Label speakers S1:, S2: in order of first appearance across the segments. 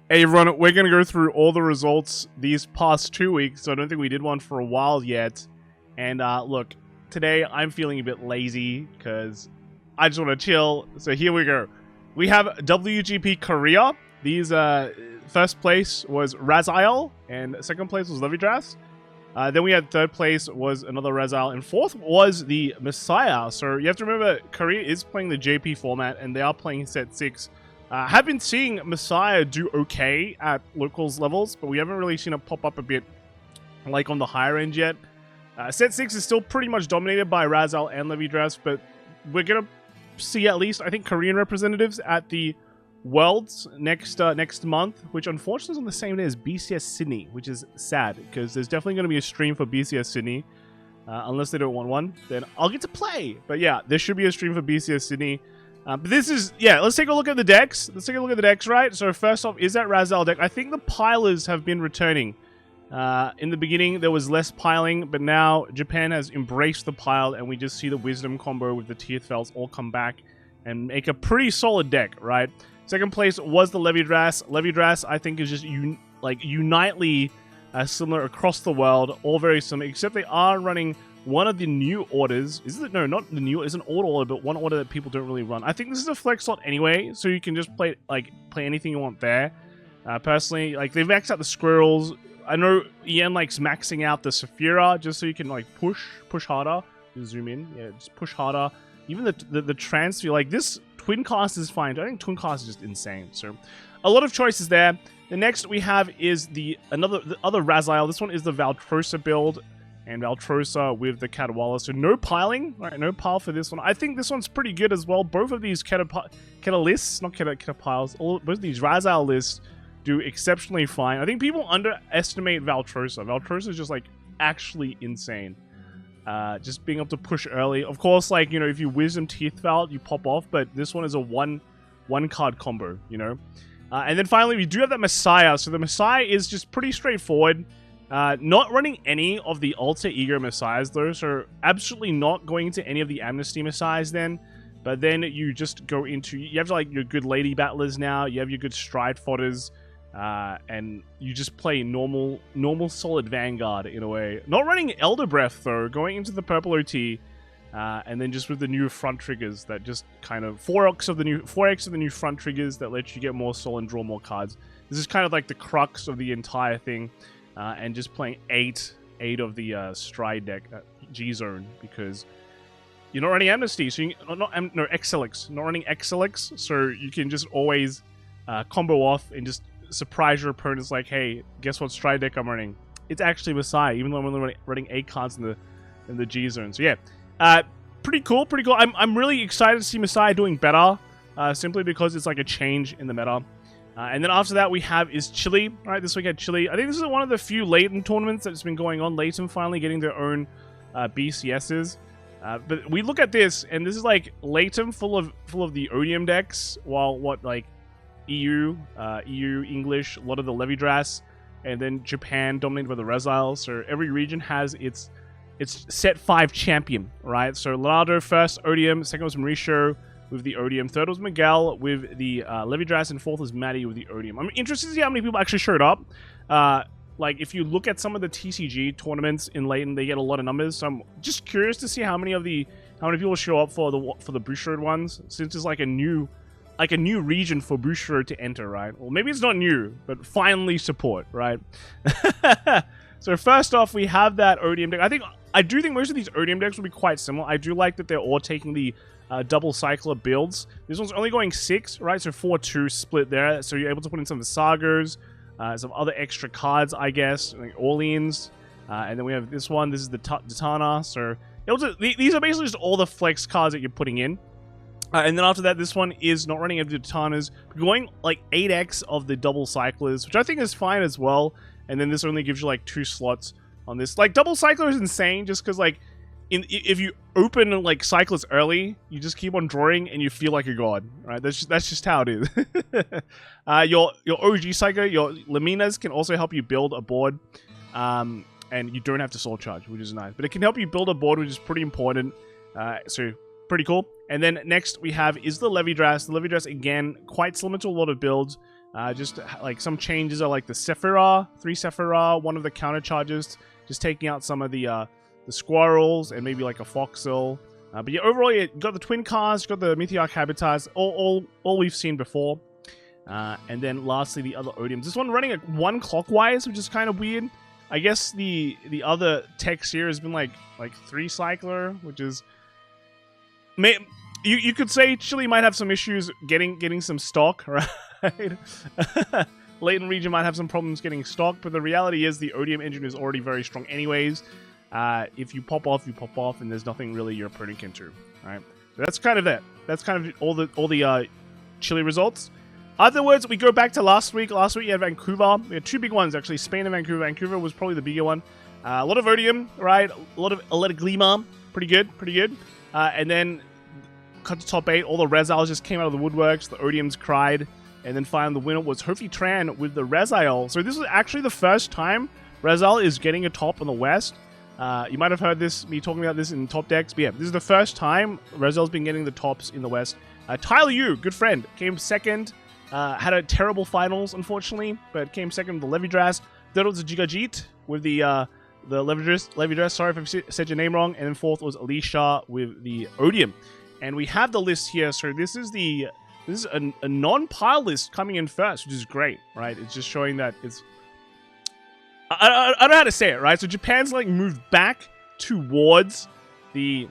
S1: Hey everyone, we're going to go through all the results these past 2 weeks, so I don't think we did one for a while yet. And look, today I'm feeling a bit lazy because I just want to chill, so here we go. We have WGP Korea. These first place was Raziel, and second place was Levidras. Then we had third place was another Raziel, and fourth was the Messiah. So you have to remember, Korea is playing the JP format, and they are playing set 6. Have been seeing Messiah do okay at locals levels, but we haven't really seen it pop up a bit like on the higher end yet. Set 6 is still pretty much dominated by Raziel and Levidras, but we're going to see at least, I think, Korean representatives at the Worlds next month, which unfortunately is on the same day as BCS Sydney, which is sad, because there's definitely going to be a stream for BCS Sydney. Unless they don't want one, then I'll get to play. But yeah, there should be a stream for BCS Sydney. But this is, yeah, let's take a look at the decks. Right? So first off, is that Raziel deck? I think the pilers have been returning. In the beginning, there was less piling, but now Japan has embraced the pile, and we just see the Wisdom combo with the Teethfells all come back and make a pretty solid deck, right? Second place was the Levidras. Levidras, I think, is just unitely similar across the world, all very similar, except they are running one of the new orders. Is it? No, not the new. It's an old order, but one order that people don't really run. I think this is a flex slot anyway, so you can just play anything you want there. Personally, they've maxed out the squirrels. I know Ian likes maxing out the Saphira just so you can push harder. Just zoom in, yeah, just push harder. Even the transfer, this twin cast is fine. I think twin cast is just insane. So a lot of choices there. The next we have is the other Raziel. This one is the Valtrosa build. And Valtrosa with the Cadwalla. So no piling. Alright, no pile for this one. I think this one's pretty good as well. Both of these Keta lists, not Keta piles, both of these Raziel lists do exceptionally fine. I think people underestimate Valtrosa. Valtrosa is just actually insane. Just being able to push early. Of course, if you Wisdom Teethfelt, you pop off, but this one is a one card combo, And then finally, we do have that Messiah. So the Messiah is just pretty straightforward. Not running any of the Alter Ego Messiahs though, so absolutely not going into any of the Amnesty Messiahs then. But then you just go into, you have your good Lady Battlers now, you have your good Stride Fodders, and you just play normal solid Vanguard in a way. Not running Elder Breath though, going into the purple OT, and then just with the new front triggers that just kind of 4x of the new front triggers that let you get more soul and draw more cards. This is kind of the crux of the entire thing. And just playing 8 of the Stride deck, G-Zone, because you're not running Amnesty, so no Exilix, not running Exilix, so you can just always combo off and just surprise your opponents hey, guess what Stride deck I'm running? It's actually Messiah, even though I'm only running 8 cards in the G-Zone. So yeah, pretty cool. I'm really excited to see Messiah doing better, simply because it's a change in the meta. And then after that we have is Chile. All right, this week at Chile. I think this is one of the few Leighton tournaments that's been going on. Leighton finally getting their own BCSs. But we look at this, and this is Leighton full of the Odium decks, while EU English, a lot of the Levidras, and then Japan dominated by the Raziel. So every region has its set 5 champion, right? So Leonardo first Odium, second was Mauricio with the Odium, third was Miguel with the Levidras, and fourth was Maddie with the Odium. I'm interested to see how many people actually showed up. If you look at some of the TCG tournaments in Leighton, they get a lot of numbers. So I'm just curious to see how many people show up for the Bushiroad ones, since it's a new region for Bushiroad to enter, right? Well, maybe it's not new, but finally support, right? So first off, we have that Odium deck. I do think most of these Odium decks will be quite similar. I do like that they're all taking the double cycler builds. This one's only going 6, right? So 4-2 split there. So you're able to put in some of the Sagas, some other extra cards, I guess, Orleans. And then we have this one. This is the Datana. So these are basically just all the flex cards that you're putting in. And then after that, this one is not running of the Datanas, going 8x of the double cyclers, which I think is fine as well. And then this only gives you 2 slots on this. Double cycler is insane just because if you open cyclists early, you just keep on drawing and you feel like a god, right? That's just how it is. Your OG cycler, your Laminas can also help you build a board, and you don't have to soul charge, which is nice. But it can help you build a board, which is pretty important. So pretty cool. And then next we have is the Levidras. The Levidras, again, quite similar to a lot of builds. Just like some changes are like the Sephira, 3 Sephira, one of the counter charges, just taking out some of the squirrels and maybe like a foxel. But yeah, overall, you got the twin cars, you got the Meteoric Habitats, all we've seen before. And then lastly, the other Odiums. This one running at 1 clockwise, which is kind of weird. I guess the other text here has been like 3 cycler, which is... You could say Chile might have some issues getting some stock, right? Leighton region might have some problems getting stock, but the reality is the Odium engine is already very strong anyways. If you pop off, you pop off, and there's nothing really your opponent can do, right? So that's kind of it. That's kind of all the Chile results. Otherwise, we go back to last week. Last week, you had Vancouver. We had 2 big ones, actually. Spain and Vancouver. Vancouver was probably the bigger one. A lot of Odium, right? A lot of Glima. Pretty good, pretty good. And then, cut to top 8. All the Reziles just came out of the woodworks. The Odiums cried. And then finally, the winner was Hofi Tran with the Rezile. So this is actually the first time Rezile is getting a top in the West. You might have heard me talking about this in top decks. But yeah, this is the first time Rezile's been getting the tops in the West. Tyler Yu, good friend, came second. Had a terrible finals, unfortunately, but came second with the Levidras. Third was Jigajit with the Levidras. Sorry if I said your name wrong. And then fourth was Alicia with the Odium. And we have the list here. So this is a non-pile list coming in first, which is great, right? It's just showing that it's... I don't know how to say it, right? So Japan's like moved back towards the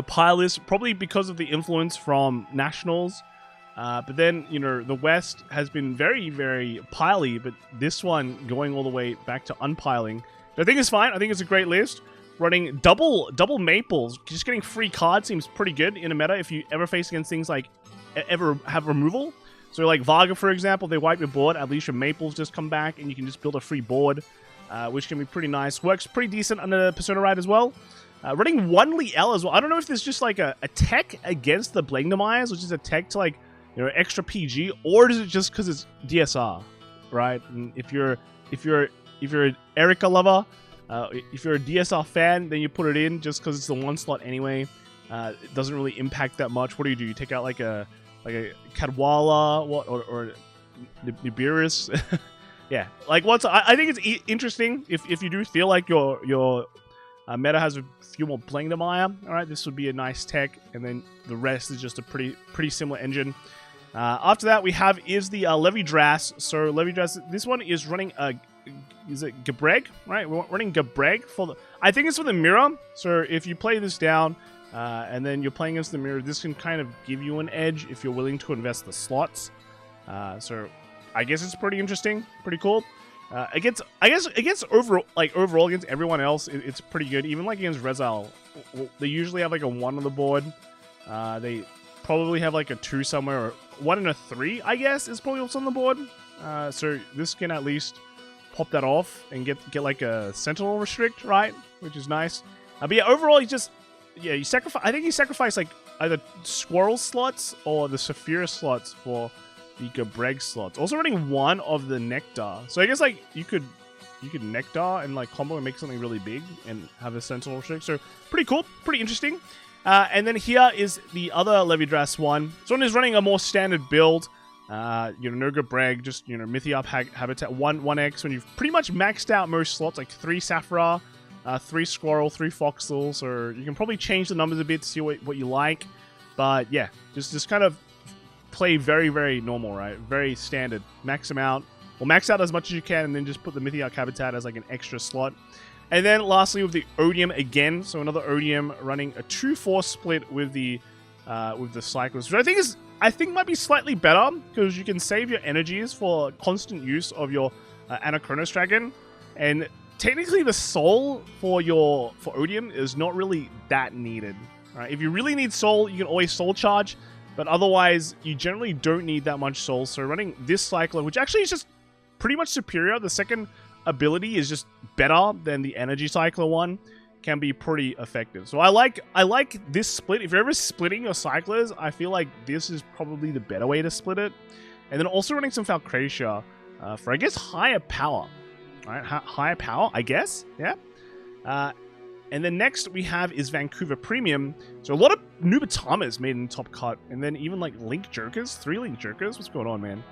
S1: pile list, probably because of the influence from nationals. But then, you know, the West has been very, very piley, but this one going all the way back to unpiling. I think it's fine. I think it's a great list. Running double maples, just getting free cards seems pretty good in a meta if you ever face against things like ever have removal. So like Varga, for example, they wipe your board, at least your maples just come back and you can just build a free board, which can be pretty nice. Works pretty decent under Persona Ride as well. Running 1 Liel as well. I don't know if there's just like a tech against the Blangdemise, which is a tech to like, you know, extra PG, or is it just because it's DSR, right? And if you're an Erika lover, if you're a DSR fan, then you put it in just because it's the 1 slot anyway. It doesn't really impact that much. What do? You take out like a Cadwalla, or Nibiris? Yeah, like I think it's interesting if you do feel like your meta has a few more Blangdemeyer. All right, this would be a nice tech, and then the rest is just a pretty similar engine. After that, we have the Levidras. So Levidras, this one is running is it Gabreg, right? We're running Gabreg I think it's for the mirror. So if you play this down, and then you're playing against the mirror, this can kind of give you an edge if you're willing to invest the slots. So I guess it's pretty interesting, pretty cool. Against overall against everyone else, it's pretty good. Even like against Rezile, they usually have like a 1 on the board. They probably have like a 2 somewhere, or 1 and a 3, I guess, is probably what's on the board. So this can at least pop that off and get like a Sentinel restrict, right? Which is nice. But yeah, overall, you sacrifice. I think you sacrifice like either Squirrel slots or the Saphira slots for the Gabreg slots. Also running 1 of the Nectar. So I guess like you could Nectar and like combo and make something really big and have a Sentinel restrict. So pretty cool, pretty interesting. And then here is the other Levidras one. This one is running a more standard build. No Gabreg, just, Mythiop Habitat 1x when you've pretty much maxed out most slots, like 3 Saphira, 3 Squirrel, 3 Foxels, or you can probably change the numbers a bit to see what you like. But yeah, just kind of play very, very normal, right? Very standard. Max them out. Well, max out as much as you can, and then just put the Mythiop Habitat as like an extra slot. And then lastly with the Odium again, so another Odium running a 2-4 split with the Cyclist, which I think might be slightly better because you can save your energies for constant use of your Anachronos Dragon, and technically the soul for Odium is not really that needed. Right? If you really need soul, you can always soul charge, but otherwise you generally don't need that much soul. So running this Cycler, which actually is just pretty much superior, the second ability is just better than the Energy Cycler one, can be pretty effective. So I like this split. If you're ever splitting your Cyclers, I feel like this is probably the better way to split it. And then also running some Falcratia for, I guess, higher power. All right, higher power, I guess. Yeah. And then next we have is Vancouver Premium. So a lot of Nubatamas made in top cut, and then even like Link Jokers, 3 Link Jokers. What's going on, man?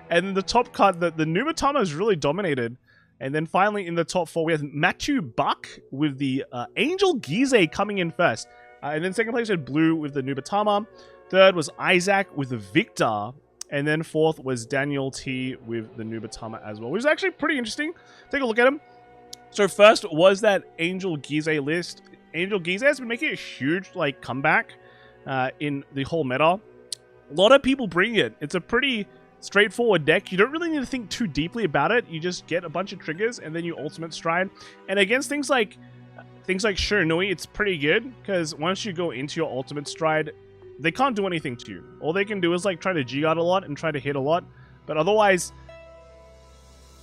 S1: And then the top card, the Nubatama is really dominated. And then finally in the top 4, we have Matthew Buck with the Angel Gize coming in first. And then second place we had Blue with the Nubatama. Third was Isaac with the Victor. And then fourth was Daniel T with the Nubatama as well, which is actually pretty interesting. Take a look at him. So first was that Angel Gize list. Angel Gize has been making a huge comeback in the whole meta. A lot of people bring it. It's a pretty straightforward deck. You don't really need to think too deeply about it. You just get a bunch of triggers and then you ultimate stride. And against things like Shiranui, it's pretty good because once you go into your ultimate stride, they can't do anything to you. All they can do is try to G-guard a lot and try to hit a lot. But otherwise,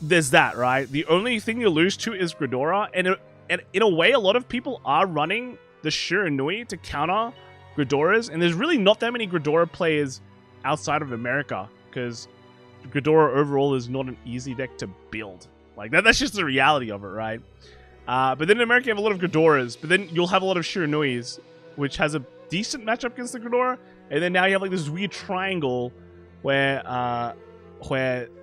S1: there's that, right? The only thing you lose to is Ghidorah. And in a way, a lot of people are running the Shiranui to counter Ghidorahs. And there's really not that many Ghidorah players outside of America, because Ghidorah overall is not an easy deck to build. That's just the reality of it, right? But then in America you have a lot of Ghidorahs, but then you'll have a lot of Shiranuis, which has a decent matchup against the Ghidorah. And then now you have this weird triangle where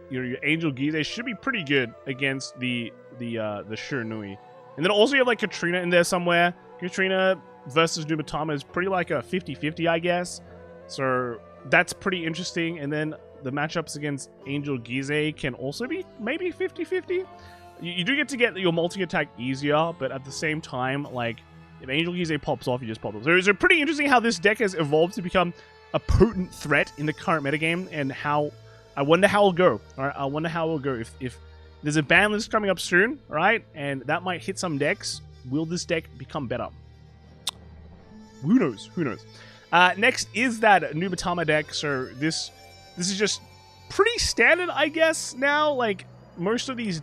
S1: your Angel Gize should be pretty good against the Shiranui. And then also you have Katrina in there somewhere. Katrina versus Nubatama is pretty a 50-50, I guess. So that's pretty interesting. And then the matchups against Angel Gize can also be maybe 50-50. You do get your multi-attack easier, but at the same time, if Angel Gize pops off, you just pop off. So it's pretty interesting how this deck has evolved to become a potent threat in the current metagame, and how I wonder how it'll go. All right, I wonder how it'll go. If there's a ban list coming up soon, right, and that might hit some decks, will this deck become better? Who knows? Who knows? Next is that Nubatama deck. So this is just pretty standard, I guess. Now, most of these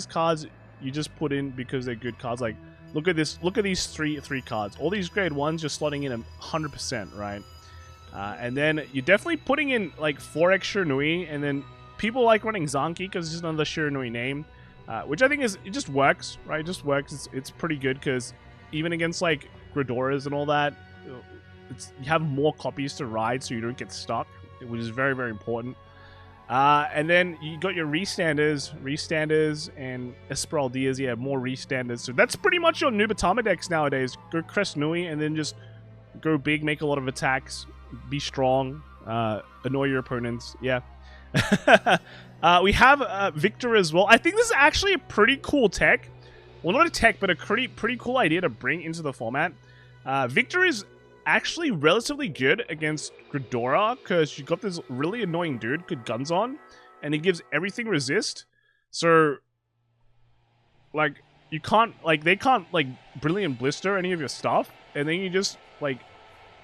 S1: cards you just put in because they're good cards. Look at this. Look at these three cards. All these grade 1s just slotting in 100%, right? And then you're definitely putting in 4x Shiranui, and then people like running Zanki because it's just another Shiranui name, which I think it just works, right? It just works. It's pretty good because even against Ghidorahs and all that, you have more copies to ride so you don't get stuck, which is very, very important. And then you got your Restanders, and Esmeraldas. Yeah, more Restanders. So that's pretty much your Nubatama decks nowadays. Go Crest Nui, and then just go big, make a lot of attacks, be strong, annoy your opponents. Yeah. We have Victor as well. I think this is actually a pretty cool tech. Well, not a tech, but a pretty cool idea to bring into the format. Victor is actually relatively good against Ghidorah because you got this really annoying dude with guns on, and he gives everything resist. So you can't they can't Brilliant Blister any of your stuff, and then you just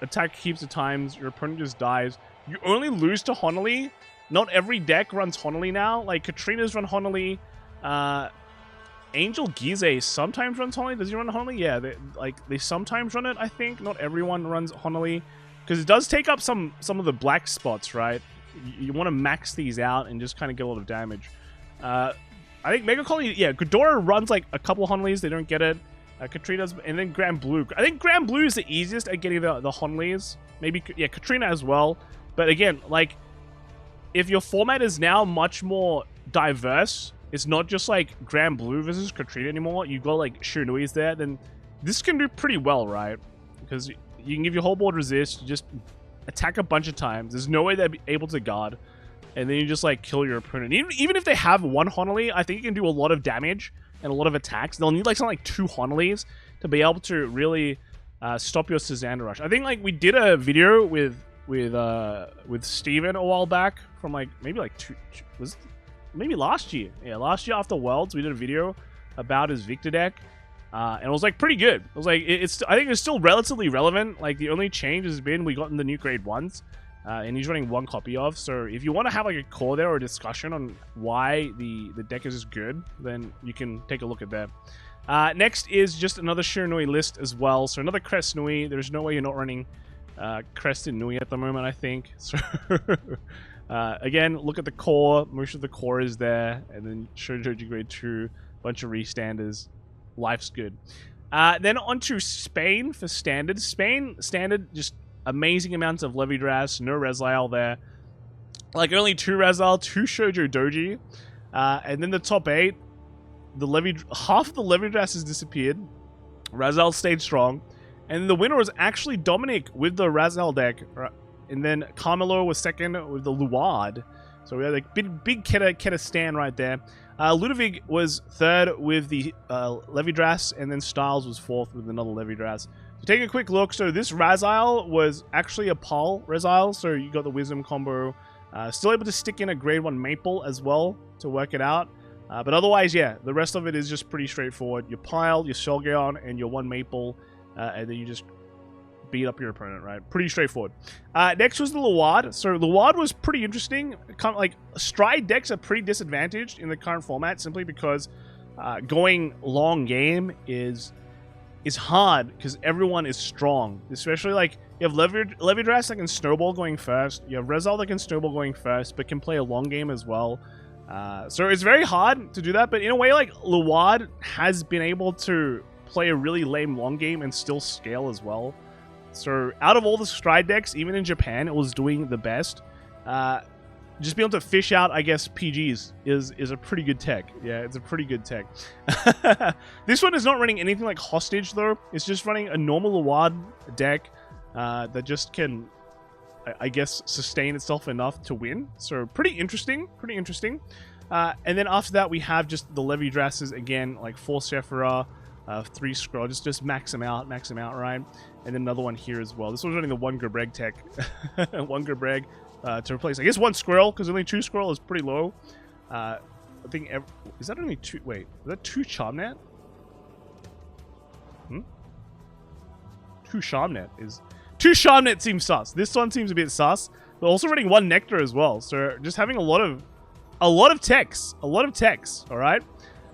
S1: attack heaps of times, your opponent just dies. You only lose to Honolly. Not every deck runs Honolly now. Katrina's run Honolly. Angel Gize sometimes runs Honolly. Does he run Honolly? Yeah, they sometimes run it, I think. Not everyone runs Honolly, because it does take up some of the black spots, right? You want to max these out and just kind of get a lot of damage. I think Mega Colony, yeah, Ghidorah runs a couple Honollies. They don't get it. Katrina's, and then Grand Blue. I think Grand Blue is the easiest at getting the Honollies. Maybe, yeah, Katrina as well. But again, if your format is now much more diverse, it's not just Grand Blue versus Katrina anymore. You've got Shiranuis there, then this can do pretty well, right? Because you can give your whole board resist, you just attack a bunch of times. There's no way they're able to guard, and then you just kill your opponent. Even if they have one Honolly, I think you can do a lot of damage and a lot of attacks. They'll need something 2 Honollies to be able to really stop your Suzanne Rush. I think we did a video with Steven a while back from maybe last year. Yeah, last year after Worlds, we did a video about his Victor deck, and it was pretty good. It was I think it's still relatively relevant. The only change has been we got in the new grade 1s, and he's running 1 copy of. So if you want to have a call there or a discussion on why the deck is good, then you can take a look at that. Next is just another Shiranui list as well. So another Crest Nui. There's no way you're not running Crested Nui at the moment, I think. So again, look at the core. Most of the core is there, and then Shoujoji grade 2, bunch of Restanders. Life's good. Then on to Spain for standard. Spain standard, just amazing amounts of Levidras, no Reslial there. Like only 2 Razal, 2 Shoujo Doji. And then the top 8, half of the Levidrass has disappeared. Razal stayed strong. And the winner was actually Dominic with the Razal deck. And then Carmelo was second with the Luad. So we had a big Keta stand right there. Ludovic was third with the Levidrass, and then Styles was fourth with another Levidrass. So taking a quick look, so this Razile was actually a Pal Razile, so you got the Wisdom combo. Still able to stick in a grade 1 Maple as well to work it out. But otherwise, yeah, the rest of it is just pretty straightforward. Your Pile, your Solgaon, and your 1 Maple, and then you just beat up your opponent, right? Pretty straightforward. Next was the Luad. So Luad was pretty interesting. Kind of like Stride decks are pretty disadvantaged in the current format simply because going long game is hard because everyone is strong. Especially like you have Levidrass that can snowball going first. You have Rezal that can snowball going first, but can play a long game as well. So it's very hard to do that. But in a way, like Luad has been able to play a really lame long game and still scale as well. So out of all the Stride decks, even in Japan, it was doing the best. Just being able to fish out, I guess, PGs is a pretty good tech. Yeah, it's a pretty good tech. This one is not running anything like Hostage, though. It's just running a normal Luad deck that just can, I guess, sustain itself enough to win. So pretty interesting, pretty interesting. And then after that, we have just the Levidrasses again, like 4 Sephira, 3 Scroll, just max them out, right? And then another one here as well. This one's running the 1 Gerbreg tech. 1 Gerbreg to replace, I guess, 1 Squirrel, because only 2 Squirrel is pretty low. I think, is that only 2? Wait, is that 2 Charmnet? 2 Charmnet is... 2 Charmnet seems sus. This one seems a bit sus. But also running 1 Nectar as well. So just having a lot of techs. All right?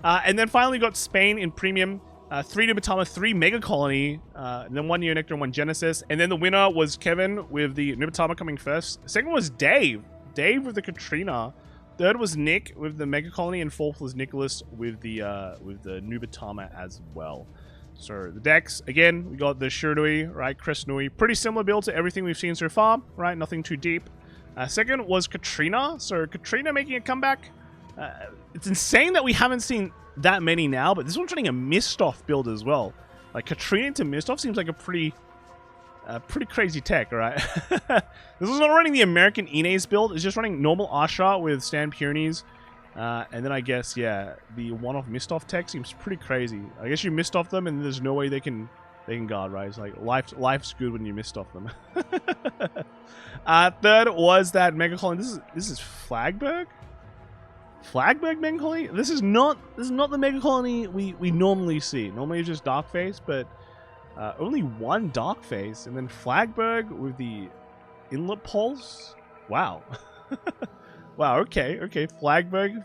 S1: And then finally got Spain in premium. 3 Nubatama, 3 Mega Colony, and then 1 Neo Nectar and 1 Genesis. And then the winner was Kevin with the Nubatama coming first. Second was Dave with the Katrina. Third was Nick with the Mega Colony, and fourth was Nicholas with the Nubatama as well. So the decks, again, we got the Shirdui, right, Crestnui. Pretty similar build to everything we've seen so far, right? Nothing too deep. Second was Katrina. So Katrina making a comeback. It's insane that we haven't seen that many now, but this one's running a Mistoff build as well. Like Katrina into Mistoff seems like a pretty crazy tech, right? This is not running the American Ines build. It's just running normal Asha with Stan Pyrenees. And then I guess, yeah, the one-off Mistoff tech seems pretty crazy. I guess you Mistoff them and there's no way they can guard, right? It's like life's good when you Mistoff them. Third was that Mega Colony. This is Flagberg? Flagberg Mega Colony? This is not the Mega Colony we normally see. Normally it's just Darkface, but only 1 Darkface, and then Flagberg with the Inlet Pulse. Wow. Wow. Okay. Flagberg.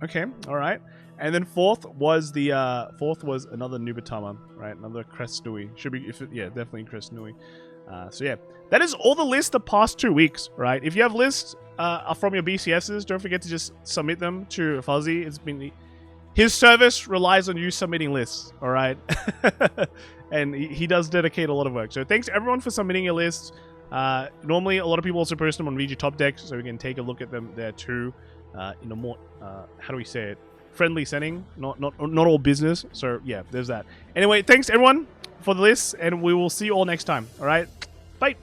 S1: Okay. All right. And then fourth was another Nubatama, right? Another Crestnui. Should be, yeah, definitely Crestnui. So yeah, that is all the list the past 2 weeks, right? If you have lists from your BCSs, don't forget to just submit them to Fuzzy. His service relies on you submitting lists, all right? And he does dedicate a lot of work. So thanks everyone for submitting your lists. Normally, a lot of people also post them on VG Top Decks, so we can take a look at them there too, in a more how do we say it, friendly setting, not all business. So yeah, there's that. Anyway, thanks everyone for the list, and we will see you all next time. All right, bye.